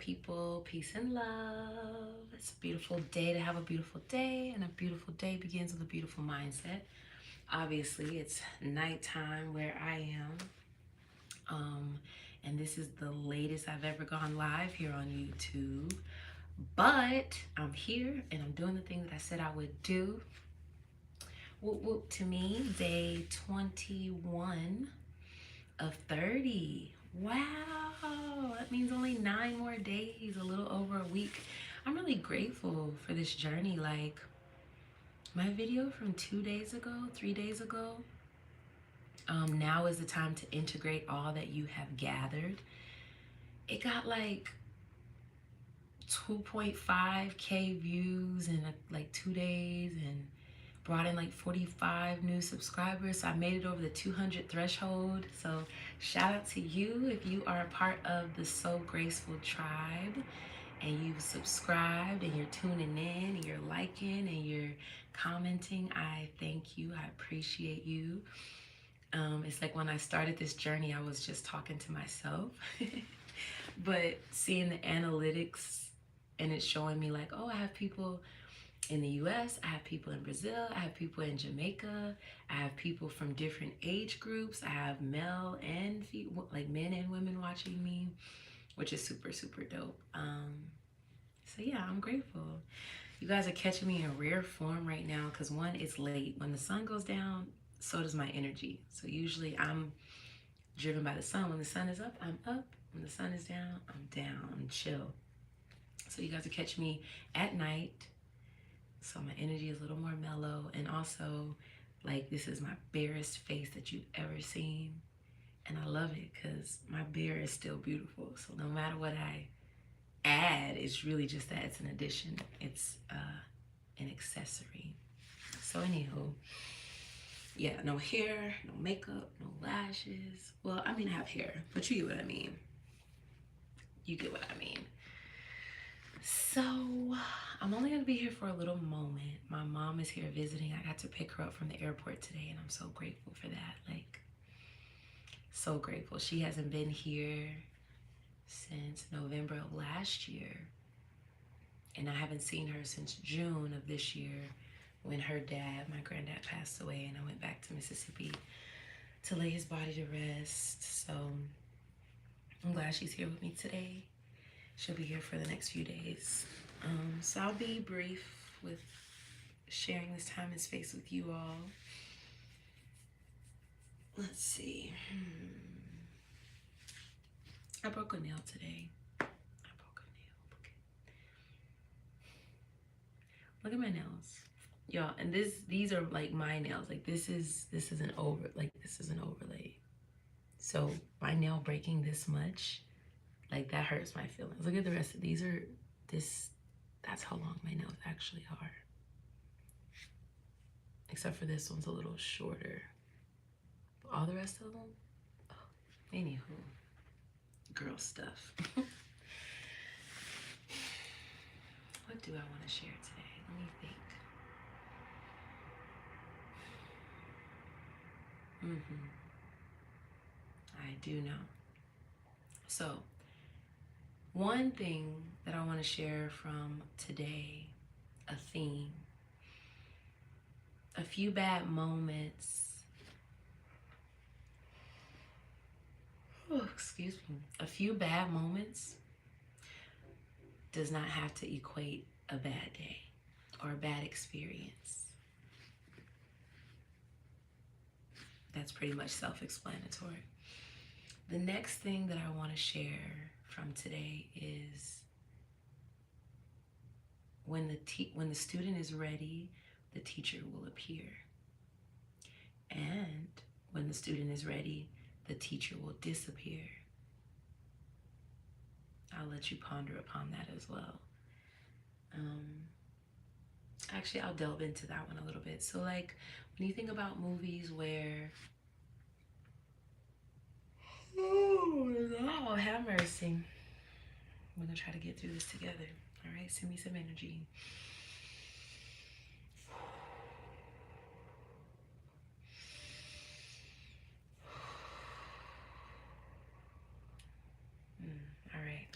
people? Peace and love. It's a beautiful day to have a beautiful day, and a beautiful day begins with a beautiful mindset. Obviously, it's nighttime where I am, and this is the latest I've ever gone live here on YouTube. But I'm here and I'm doing the thing that I said I would do. Whoop whoop to me, day 21 of 30. Wow, that means only 9 more days, a little over a week. I'm really grateful for this journey. Like my video from 2 days ago, 3 days ago, now is the time to integrate all that you have gathered. It got like 2.5K views in like 2 days and brought in like 45 new subscribers. So I made it over the 200 threshold. So shout out to you if you are a part of the So Graceful tribe and you've subscribed and you're tuning in and you're liking and you're commenting. I thank you. I appreciate you. It's like when I started this journey, I was just talking to myself. But seeing the analytics and it's showing me like, oh, I have people in the US, I have people in Brazil, I have people in Jamaica, I have people from different age groups, I have male and like men and women watching me, which is super, super dope. So yeah, I'm grateful. You guys are catching me in rare form right now because one, it's late. When the sun goes down, so does my energy. So usually I'm driven by the sun. When the sun is up, I'm up. When the sun is down, I'm down. I'm chill. So you guys will catch me at night. So my energy is a little more mellow. And also, like, this is my barest face that you've ever seen. And I love it because my bear is still beautiful. So no matter what I add, it's really just that it's an addition. It's an accessory. So anywho, yeah, no hair, no makeup, no lashes. Well, I mean, I have hair, but you get what I mean. You get what I mean. So I'm only gonna be here for a little moment. My mom is here visiting. I got to pick her up from the airport today, and I'm so grateful for that. Like, so grateful. She hasn't been here since November of last year, and I haven't seen her since June of this year when her dad, my granddad, passed away, and I went back to Mississippi to lay his body to rest. So I'm glad she's here with me today. She'll be here for the next few days. So I'll be brief with sharing this time and space with you all. Let's see. I broke a nail today. Look at my nails. Y'all, and these are like my nails. Like this is an overlay. So my nail breaking this much, like that hurts my feelings. Look at the rest of these are that's how long my nails actually are. Except for this one's a little shorter. But all the rest of them, oh, anywho, girl stuff. What do I want to share today? Let me think. I do know. So, one thing that I want to share from today, a theme, a few bad moments, excuse me, a few bad moments does not have to equate a bad day or a bad experience. That's pretty much self-explanatory. The next thing that I want to share from today is when the student is ready, the teacher will appear. And when the student is ready, the teacher will disappear. I'll let you ponder upon that as well. Actually, I'll delve into that one a little bit. So like when you think about movies where, oh, have mercy. We're gonna try to get through this together. All right, send me some energy. All right.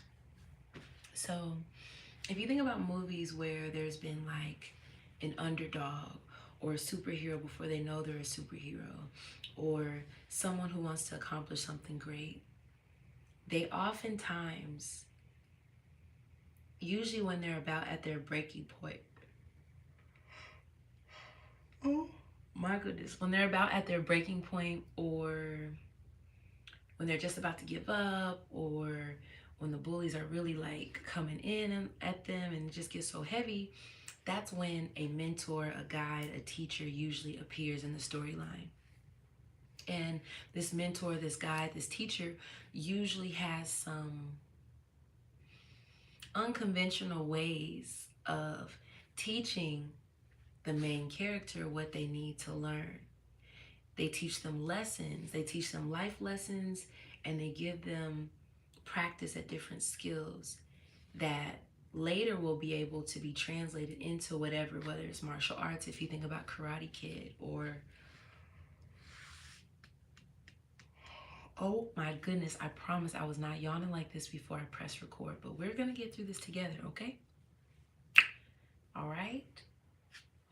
So if you think about movies where there's been like an underdog or a superhero before they know they're a superhero, or someone who wants to accomplish something great, they oftentimes, usually when they're about at their breaking point, oh my goodness, when they're about at their breaking point, or when they're just about to give up, or when the bullies are really like coming in at them and it just gets so heavy, that's when a mentor, a guide, a teacher usually appears in the storyline. And this mentor, this guide, this teacher usually has some unconventional ways of teaching the main character what they need to learn. They teach them lessons, they teach them life lessons, and they give them practice at different skills that later will be able to be translated into whatever, whether it's martial arts, if you think about Karate Kid, or oh my goodness, I promise I was not yawning like this before I press record, but we're gonna get through this together, okay? All right?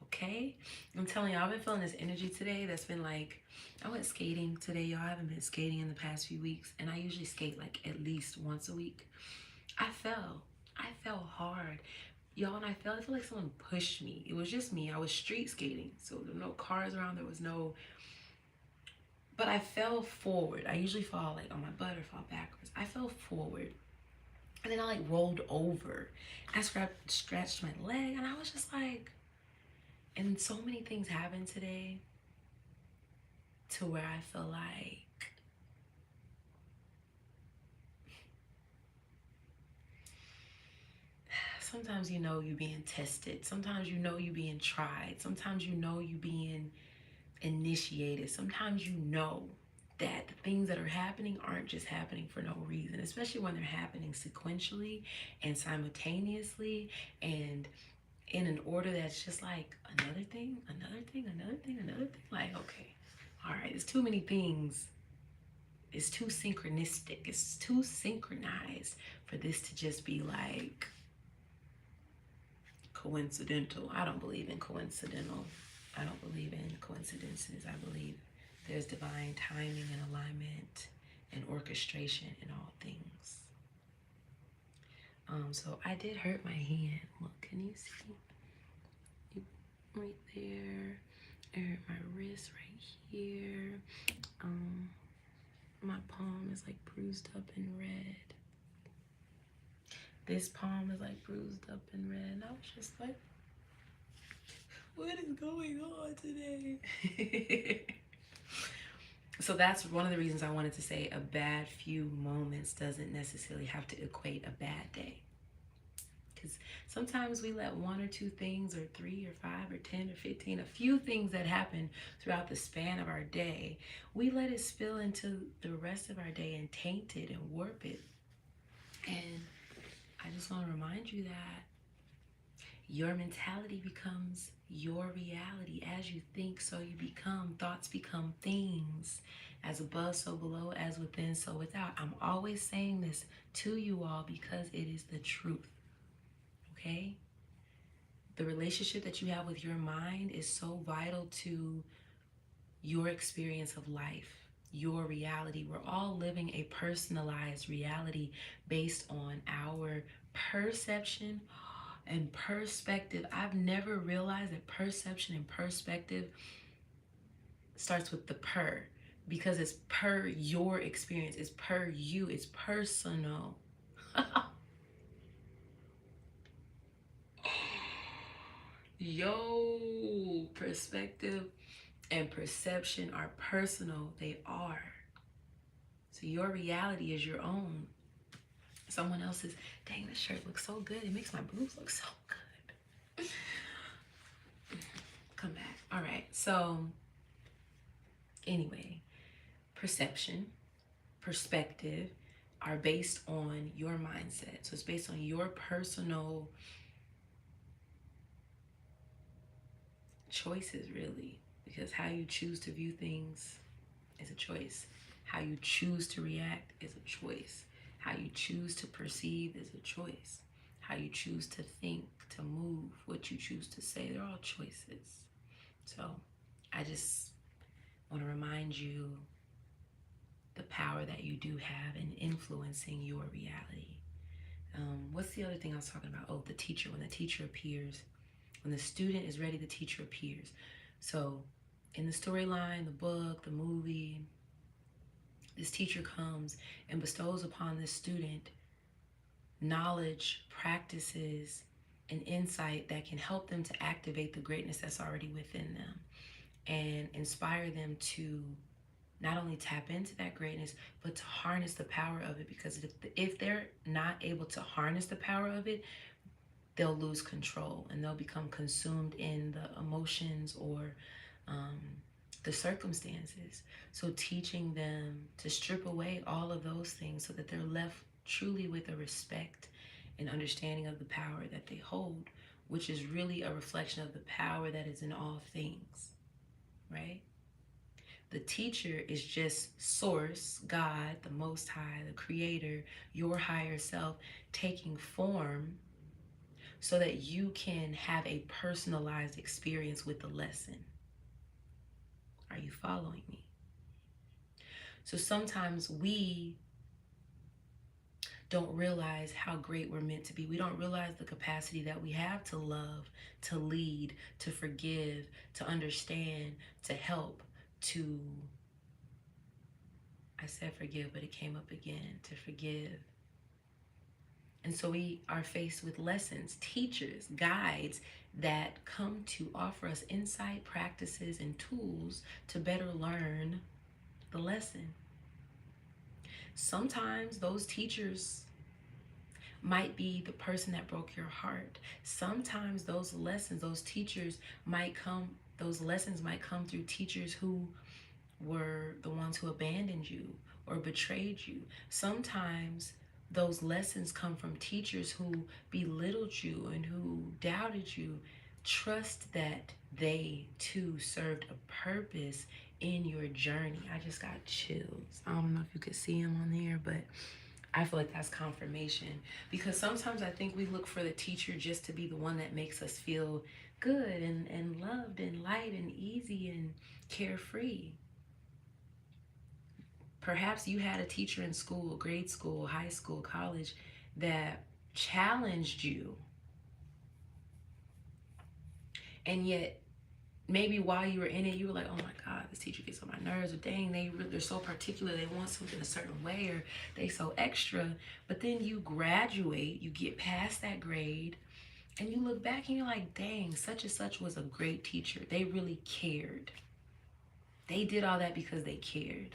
Okay? I'm telling y'all, I've been feeling this energy today that's been like, I went skating today, y'all. I haven't been skating in the past few weeks, and I usually skate like at least once a week. I fell. I fell hard. Y'all, and I feel like someone pushed me. It was just me. I was street skating, so there were no cars around. There was no, but I fell forward. I usually fall like on my butt or fall backwards. I fell forward, and then I like rolled over. I scratched my leg, and I was just like, and so many things happened today to where I feel like sometimes you know you being tested. Sometimes you know you being tried. Sometimes you know you being initiated. Sometimes you know that the things that are happening aren't just happening for no reason, especially when they're happening sequentially and simultaneously and in an order that's just like another thing, another thing, another thing, another thing. Like, okay, all right, it's too many things. It's too synchronistic. It's too synchronized for this to just be like coincidental. I don't believe in coincidental. I don't believe in coincidences. I believe there's divine timing and alignment and orchestration in all things. So I did hurt my hand. Look, can you see? Right there. I hurt my wrist right here. My palm is like bruised up and red. This palm is like bruised up and red. And I was just like, what is going on today? So that's one of the reasons I wanted to say a bad few moments doesn't necessarily have to equate a bad day. Because sometimes we let one or two things, or 3 or 5 or 10 or 15, a few things that happen throughout the span of our day, we let it spill into the rest of our day and taint it and warp it. And I just want to remind you that your mentality becomes your reality. As you think, so you become. Thoughts become things. As above, so below. As within, so without. I'm always saying this to you all because it is the truth. Okay? The relationship that you have with your mind is so vital to your experience of life, your reality. We're all living a personalized reality based on our perception and perspective. I've never realized that perception and perspective starts with the per, because it's per your experience, it's per you, it's personal. Yo, perspective and perception are personal. They are. So your reality is your own. Someone else's, dang, this shirt looks so good. It makes my boobs look so good. Come back. All right. So anyway, perception, perspective are based on your mindset. So it's based on your personal choices, really, because how you choose to view things is a choice. How you choose to react is a choice. How you choose to perceive is a choice. how you choose to think, to move, what you choose to say. They're all choices. So I just want to remind you the power that you do have in influencing your reality. What's the other thing I was talking about? Oh, the teacher. When the teacher appears, when the student is ready, the teacher appears. So in the storyline, the book, the movie, this teacher comes and bestows upon this student knowledge, practices, and insight that can help them to activate the greatness that's already within them and inspire them to not only tap into that greatness, but to harness the power of it. Because if they're not able to harness the power of it, they'll lose control and they'll become consumed in the emotions or um, the circumstances. So teaching them to strip away all of those things so that they're left truly with a respect and understanding of the power that they hold, which is really a reflection of the power that is in all things, right? The teacher is just source, God, the Most High, the Creator, your higher self taking form so that you can have a personalized experience with the lesson. Are you following me? So sometimes we don't realize how great we're meant to be. We don't realize the capacity that we have to love, to lead, to forgive, to understand, to help, to, I said forgive, but it came up again, to forgive. And so we are faced with lessons, teachers, guides that come to offer us insight, practices, and tools to better learn the lesson. Sometimes those teachers might be the person that broke your heart. Sometimes those lessons, those teachers might come, those lessons might come through teachers who were the ones who abandoned you or betrayed you. Sometimes those lessons come from teachers who belittled you and who doubted you. Trust that they too served a purpose in your journey. I just got chills. I don't know if you could see them on here, but I feel like that's confirmation, because sometimes I think we look for the teacher just to be the one that makes us feel good and loved and light and easy and carefree. Perhaps you had a teacher in school, grade school, high school, college, that challenged you. And yet, maybe while you were in it, you were like, oh my God, this teacher gets on my nerves, or dang, they're so particular, they want something a certain way, or they so extra. But then you graduate, you get past that grade, and you look back and you're like, dang, such and such was a great teacher. They really cared. They did all that because they cared.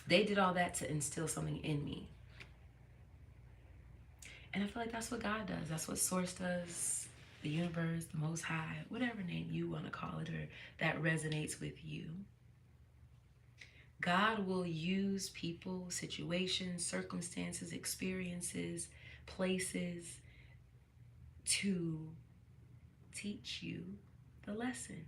They did all that to instill something in me. And I feel like that's what God does. That's what Source does, the universe, the Most High, whatever name you want to call it, or that resonates with you. God will use people, situations, circumstances, experiences, places to teach you the lesson.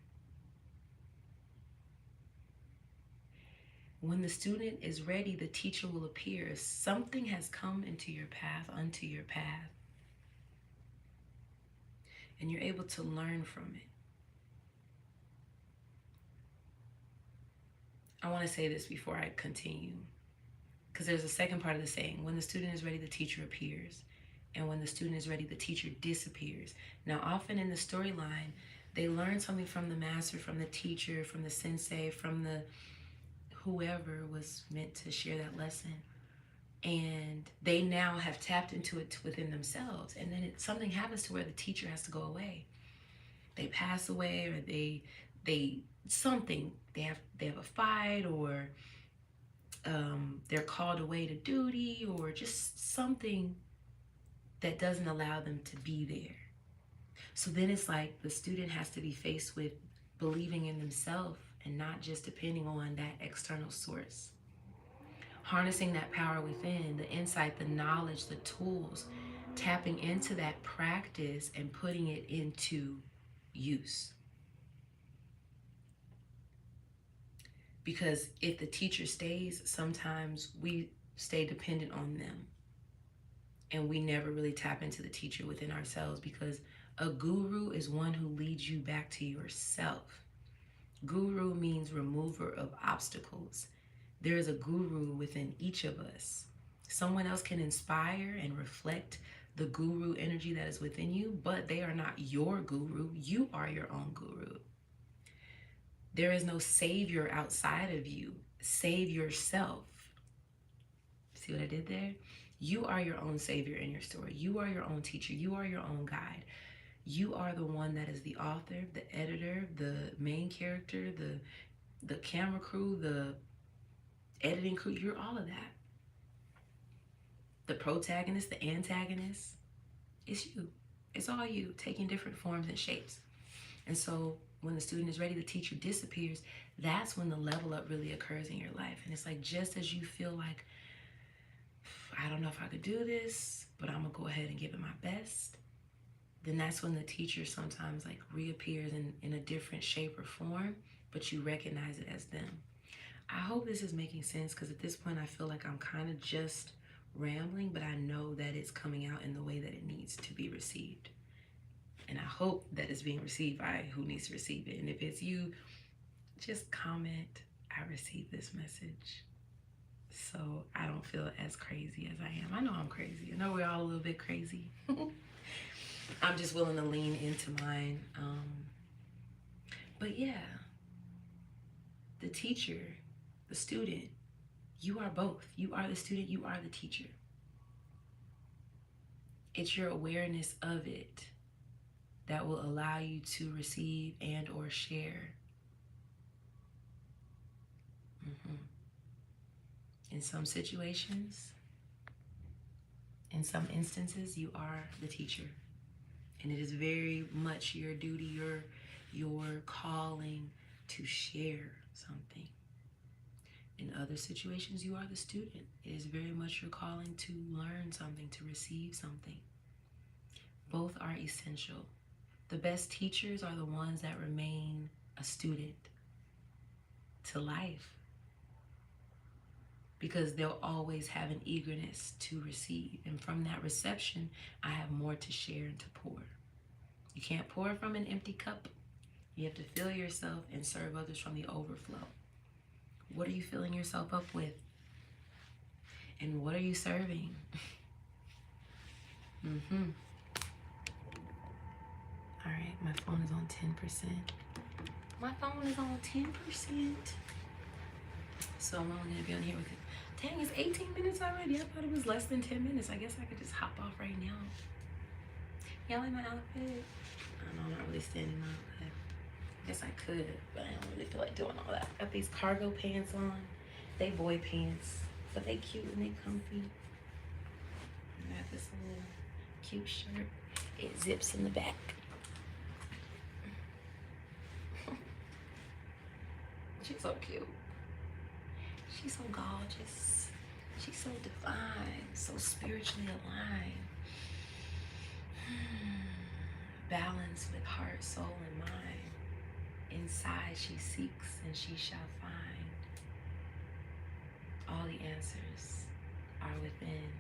When the student is ready, the teacher will appear. Something has come into your path, unto your path, and you're able to learn from it. I want to say this before I continue, because there's a second part of the saying. When the student is ready, the teacher appears. And when the student is ready, the teacher disappears. Now, often in the storyline, they learn something from the master, from the teacher, from the sensei, from the whoever was meant to share that lesson. And they now have tapped into it within themselves. And then something happens to where the teacher has to go away. They pass away, or they something. They have a fight, or they're called away to duty, or just something that doesn't allow them to be there. So then it's like the student has to be faced with believing in themselves and not just depending on that external source. Harnessing that power within, the insight, the knowledge, the tools, tapping into that practice and putting it into use. Because if the teacher stays, sometimes we stay dependent on them. And we never really tap into the teacher within ourselves, because a guru is one who leads you back to yourself. Guru means remover of obstacles. There is a guru within each of us. Someone else can inspire and reflect the guru energy that is within you, but they are not your guru. You are your own guru. There is no savior outside of you. Save yourself. See what I did there? You are your own savior in your story. You are your own teacher. You are your own guide. You are the one that is the author, the editor, the main character, the camera crew, the editing crew. You're all of that. The protagonist, the antagonist. It's you. It's all you, taking different forms and shapes. And so when the student is ready, the teacher disappears. That's when the level up really occurs in your life. And it's like, just as you feel like, I don't know if I could do this, but I'm gonna go ahead and give it my best, then that's when the teacher sometimes like reappears in a different shape or form, but you recognize it as them. I hope this is making sense, because at this point I feel like I'm kind of just rambling, but I know that it's coming out in the way that it needs to be received. And I hope that it's being received by who needs to receive it. And if it's you, just comment, I received this message, so I don't feel as crazy as I am. I know I'm crazy. I know we're all a little bit crazy. I'm just willing to lean into mine. But yeah, the teacher, the student, you are both. You are the student, you are the teacher. It's your awareness of it that will allow you to receive and or share. In some situations, in some instances, you are the teacher. And it is very much your duty, your calling to share something. In other situations, you are the student. It is very much your calling to learn something, to receive something. Both are essential. The best teachers are the ones that remain a student to life, because they'll always have an eagerness to receive. And from that reception, I have more to share and to pour. You can't pour from an empty cup. You have to fill yourself and serve others from the overflow. What are you filling yourself up with? And what are you serving? All right, my phone is on 10%. My phone is on 10%. So I'm only gonna be on here with it. Dang, it's 18 minutes already. I thought it was less than 10 minutes. I guess I could just hop off right now. Y'all like my outfit? I know I'm not really standing my outfit. I guess I could, but I don't really feel like doing all that. Got these cargo pants on. They boy pants, but they cute and they comfy. I got this little cute shirt. It zips in the back. She's so cute. She's so gorgeous. She's so divine, so spiritually aligned. Balanced with heart, soul, and mind. Inside she seeks and she shall find. All the answers are within.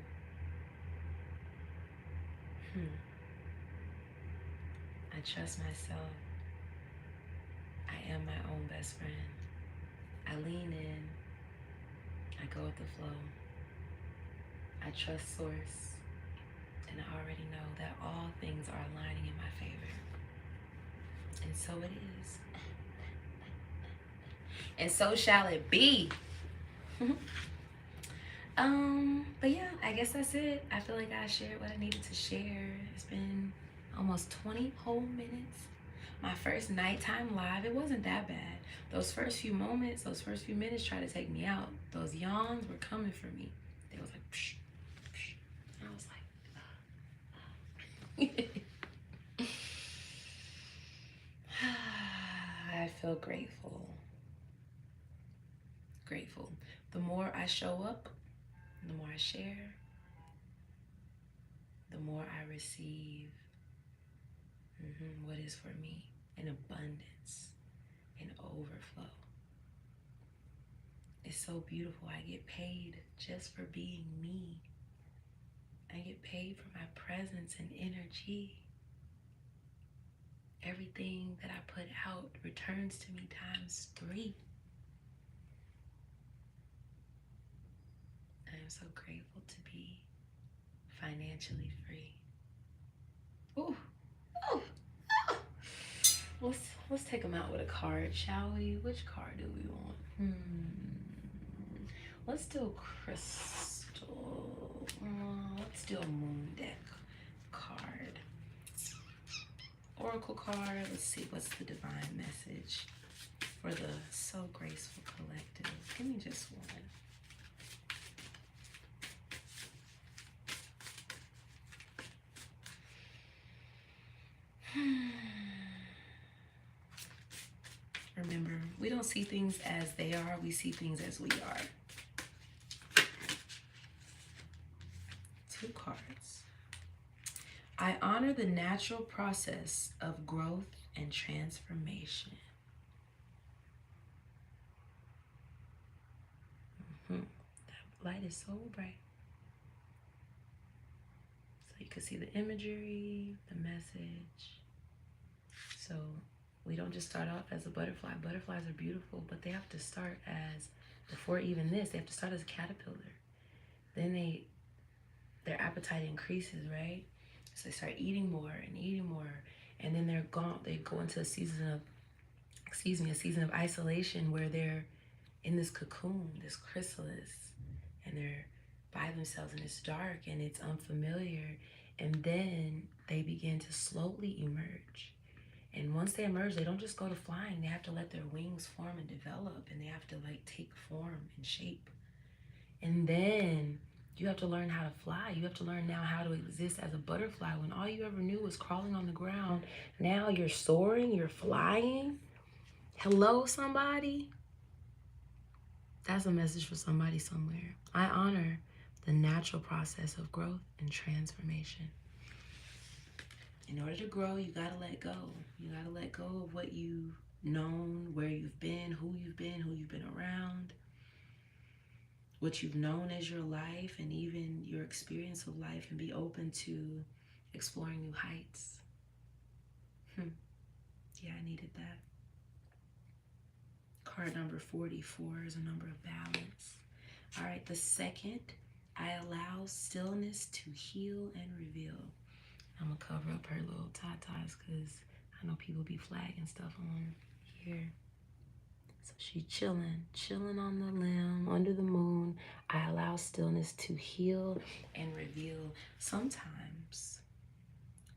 I trust myself. I am my own best friend. I lean in. I go with the flow. I trust source. And I already know that all things are aligning in my favor. And so it is. And so shall it be. But yeah, I guess that's it. I feel like I shared what I needed to share. It's been almost 20 whole minutes. My first nighttime live, it wasn't that bad. Those first few moments, those first few minutes tried to take me out. Those yawns were coming for me. They was like, psh, psh. And I was like, I feel grateful. Grateful. The more I show up, the more I share, the more I receive what is for me in abundance, in overflow. It's so beautiful. I get paid just for being me. I get paid for my presence and energy. Everything that I put out returns to me ×3. I am so grateful to be financially free. Ooh, ooh, ooh. Let's take them out with a card, shall we? Which card do we want? Let's do a crystal. Let's do a moon deck card. Oracle card. Let's see, what's the divine message for the So Graceful Collective? Give me just one. Remember, we don't see things as they are, we see things as we are. 2 cards. I honor the natural process of growth and transformation. That light is so bright. So you can see the imagery, the message. So we don't just start off as a butterfly. Butterflies are beautiful, but they have to start as, before even this, they have to start as a caterpillar. Then their appetite increases, right? So they start eating more and eating more, and then they go into a season of, a season of isolation where they're in this cocoon, this chrysalis, and they're by themselves, and it's dark and it's unfamiliar, and then they begin to slowly emerge. And once they emerge, they don't just go to flying. They have to let their wings form and develop, and they have to like take form and shape. And then you have to learn how to fly. You have to learn now how to exist as a butterfly when all you ever knew was crawling on the ground. Now you're soaring, you're flying. Hello, somebody? That's a message for somebody somewhere. I honor the natural process of growth and transformation. In order to grow, you gotta let go. You gotta let go of what you've known, where you've been, who you've been around, what you've known as your life, and even your experience of life, and be open to exploring new heights. Yeah, I needed that. Card number 44 is a number of balance. All right, the second, I allow stillness to heal and reveal. I'm gonna cover up her little tatas because I know people be flagging stuff on here. So she's chilling on the limb, under the moon. I allow stillness to heal and reveal. Sometimes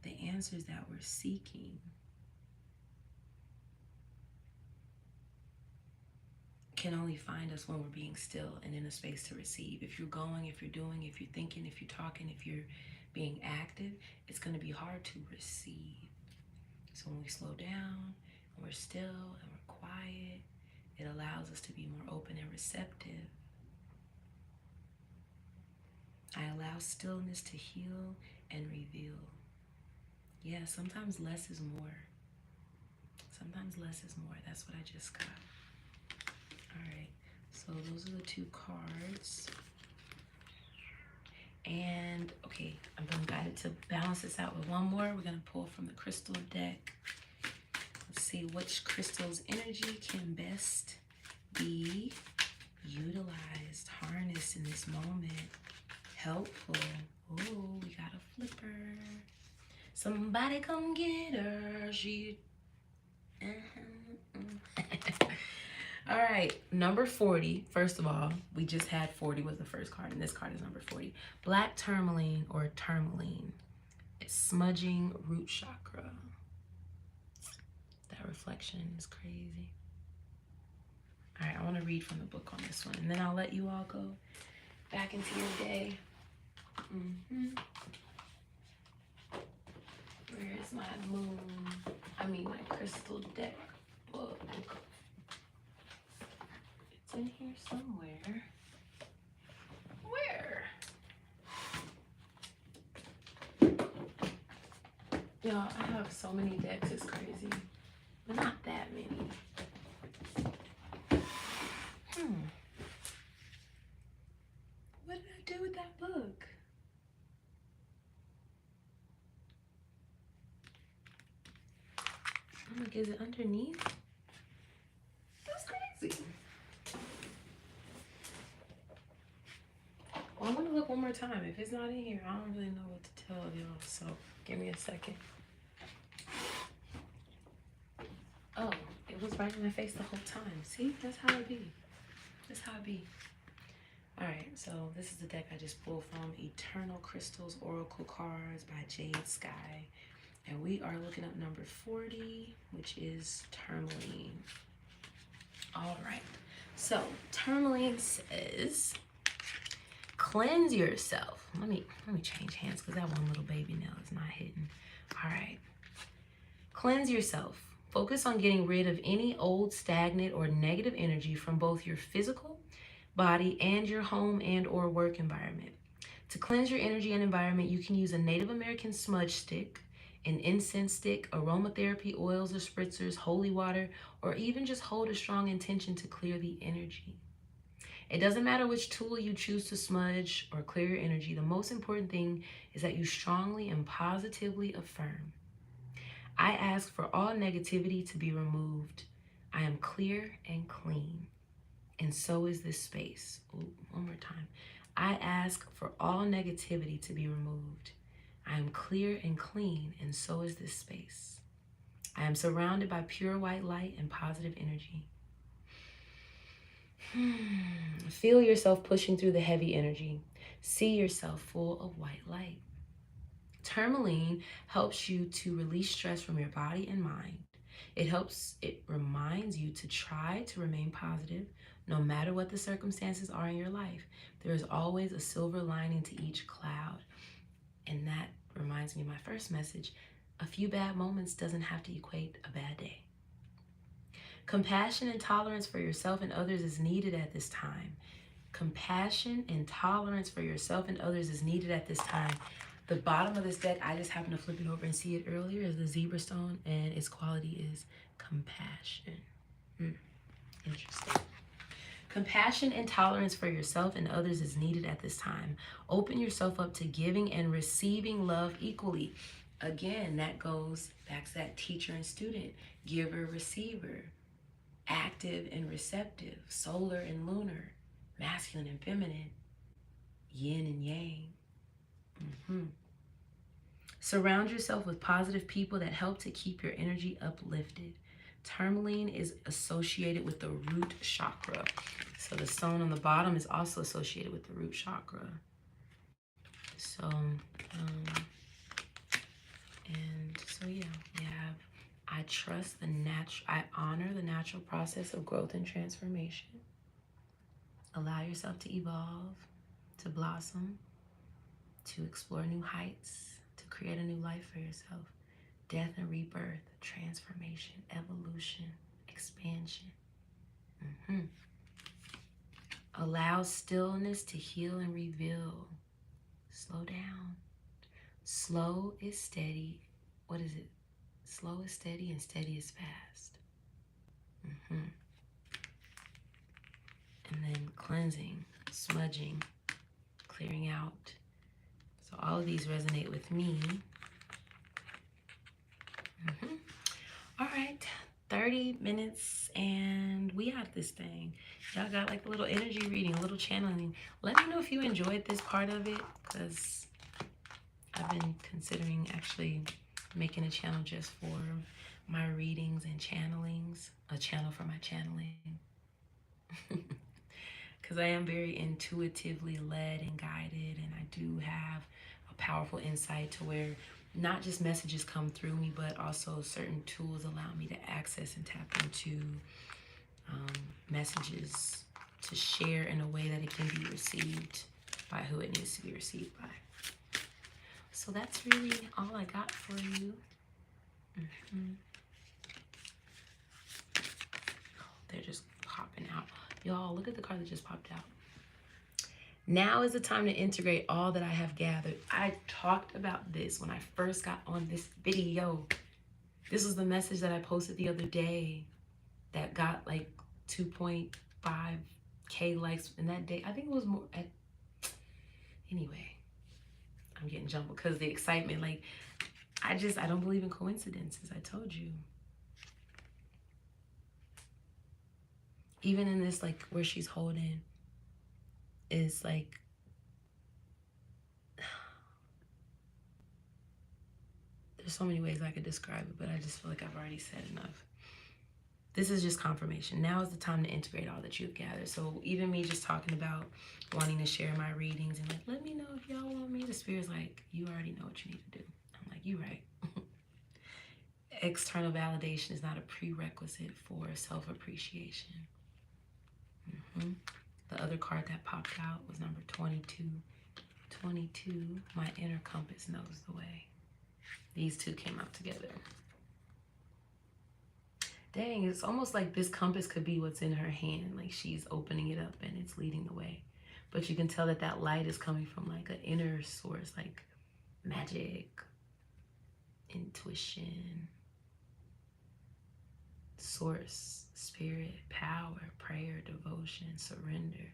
the answers that we're seeking can only find us when we're being still and in a space to receive. If you're going, if you're doing, if you're thinking, if you're talking, if you're being active, it's going to be hard to receive. So when we slow down and we're still and we're quiet, it allows us to be more open and receptive. I allow stillness to heal and reveal. Yeah, sometimes less is more. Sometimes less is more. That's what I just got. All right, so those are the 2 cards. And okay, I'm gonna guide it to balance this out with one more. We're gonna pull from the crystal deck. Let's see which crystal's energy can best be utilized, harnessed in this moment. Helpful. Oh, we got a flipper. Somebody come get her. She. All right, number 40. First of all, we just had 40 was the first card, and this card is number 40. Black tourmaline or tourmaline. It's smudging root chakra. That reflection is crazy. All right, I want to read from the book on this one, and then I'll let you all go back into your day. Where is my moon? My crystal deck book. It's in here somewhere. Where? Y'all, I have so many decks, it's crazy. But not that many. What did I do with that book? I'm like, is it underneath? That's crazy. Well, I'm gonna look one more time. If it's not in here, I don't really know what to tell y'all. So give me a second. Oh, it was right in my face the whole time. See, that's how it be. That's how it be. All right, so this is the deck I just pulled from Eternal Crystals Oracle Cards by Jade Sky. And we are looking up number 40, which is tourmaline. All right, so tourmaline says, cleanse yourself. Let me change hands because that one little baby nail is not hidden. All right, cleanse yourself. Focus on getting rid of any old, stagnant, or negative energy from both your physical body and your home and or work environment. To cleanse your energy and environment, you can use a Native American smudge stick, an incense stick, aromatherapy oils or spritzers, holy water, or even just hold a strong intention to clear the energy. It doesn't matter which tool you choose to smudge or clear your energy. The most important thing is that you strongly and positively affirm, I ask for all negativity to be removed. I am clear and clean, and so is this space. Ooh, one more time. I ask for all negativity to be removed. I am clear and clean, and so is this space. I am surrounded by pure white light and positive energy. Feel yourself pushing through the heavy energy. See yourself full of white light. Tourmaline helps you to release stress from your body and mind. It reminds you to try to remain positive no matter what the circumstances are in your life. There is always a silver lining to each cloud. And that reminds me of my first message. A few bad moments doesn't have to equate a bad day. Compassion and tolerance for yourself and others is needed at this time. Compassion and tolerance for yourself and others is needed at this time. The bottom of this deck, I just happened to flip it over and see it earlier, is the zebra stone, and its quality is compassion. Interesting. Compassion and tolerance for yourself and others is needed at this time. Open yourself up to giving and receiving love equally. Again, that goes back to that teacher and student, giver, receiver, active and receptive, solar and lunar, masculine and feminine, yin and yang. Surround yourself with positive people that help to keep your energy uplifted. Tourmaline is associated with the root chakra. So the stone on the bottom is also associated with the root chakra. So, yeah, we have, I trust I honor the natural process of growth and transformation. Allow yourself to evolve, to blossom, to explore new heights, to create a new life for yourself. Death and rebirth, transformation, evolution, expansion. Allow stillness to heal and reveal. Slow down. Slow is steady. What is it? Slow is steady and steady is fast. And then cleansing, smudging, clearing out. So all of these resonate with me. All right, 30 minutes and we got this thing. Y'all got like a little energy reading, a little channeling. Let me know if you enjoyed this part of it, because I've been considering actually making a channel just for my readings and channelings, a channel for my channeling. Because I am very intuitively led and guided, and I do have a powerful insight to where not just messages come through me, but also certain tools allow me to access and tap into messages to share in a way that it can be received by who it needs to be received by. So that's really all I got for you. They're just popping out. Y'all, look at the card that just popped out. Now is the time to integrate all that I have gathered. I talked about this when I first got on this video. This was the message that I posted the other day that got like 2.5K likes in that day. I think it was more at, anyway, I'm getting jumbled because the excitement, like, I don't believe in coincidences. I told you. even in this, like, where she's holding, is like, there's so many ways I could describe it, but I just feel like I've already said enough. This is just confirmation. Now is the time to integrate all that you've gathered. So even me just talking about wanting to share my readings and like, let me know if y'all want me, the Spirit's like, you already know what you need to do. I'm like, you right. External validation is not a prerequisite for self-appreciation. The other card that popped out was number 22. 22, my inner compass knows the way. These two came out together. Dang, it's almost like this compass could be what's in her hand. Like she's opening it up and it's leading the way. But you can tell that that light is coming from like an inner source, like magic, intuition, source, spirit, power, prayer, devotion, surrender,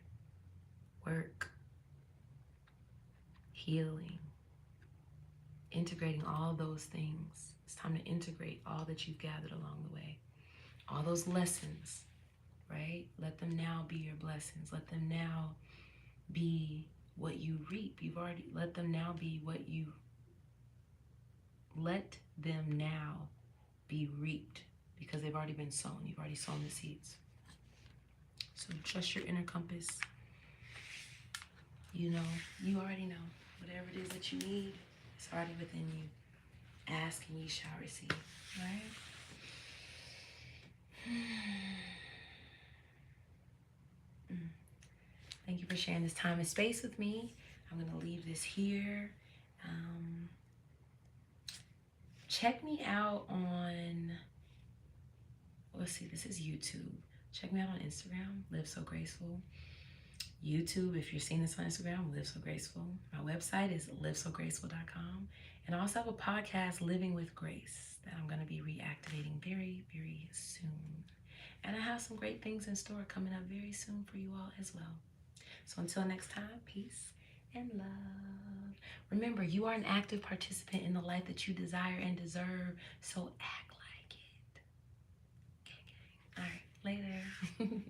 work, healing, integrating all those things. It's time to integrate all that you've gathered along the way. All those lessons, right? Let them now be your blessings. Let them now be what you reap. You've already let them now be what you let them now be reaped because they've already been sown. You've already sown the seeds. So trust your inner compass. You know, you already know. Whatever it is that you need, it's already within you. Ask and ye shall receive, right? Thank you for sharing this time and space with me. I'm going to leave this here. Check me out on, let's see, this is YouTube. Check me out on Instagram, LivSoGraceful. YouTube, if you're seeing this on Instagram, LivSoGraceful. My website is LivSoGraceful.com. And I also have a podcast, Living with Grace, that I'm going to be reactivating very, very soon. And I have some great things in store coming up very soon for you all as well. So until next time, peace and love. Remember, you are an active participant in the life that you desire and deserve, so act like it. Okay. All right, later.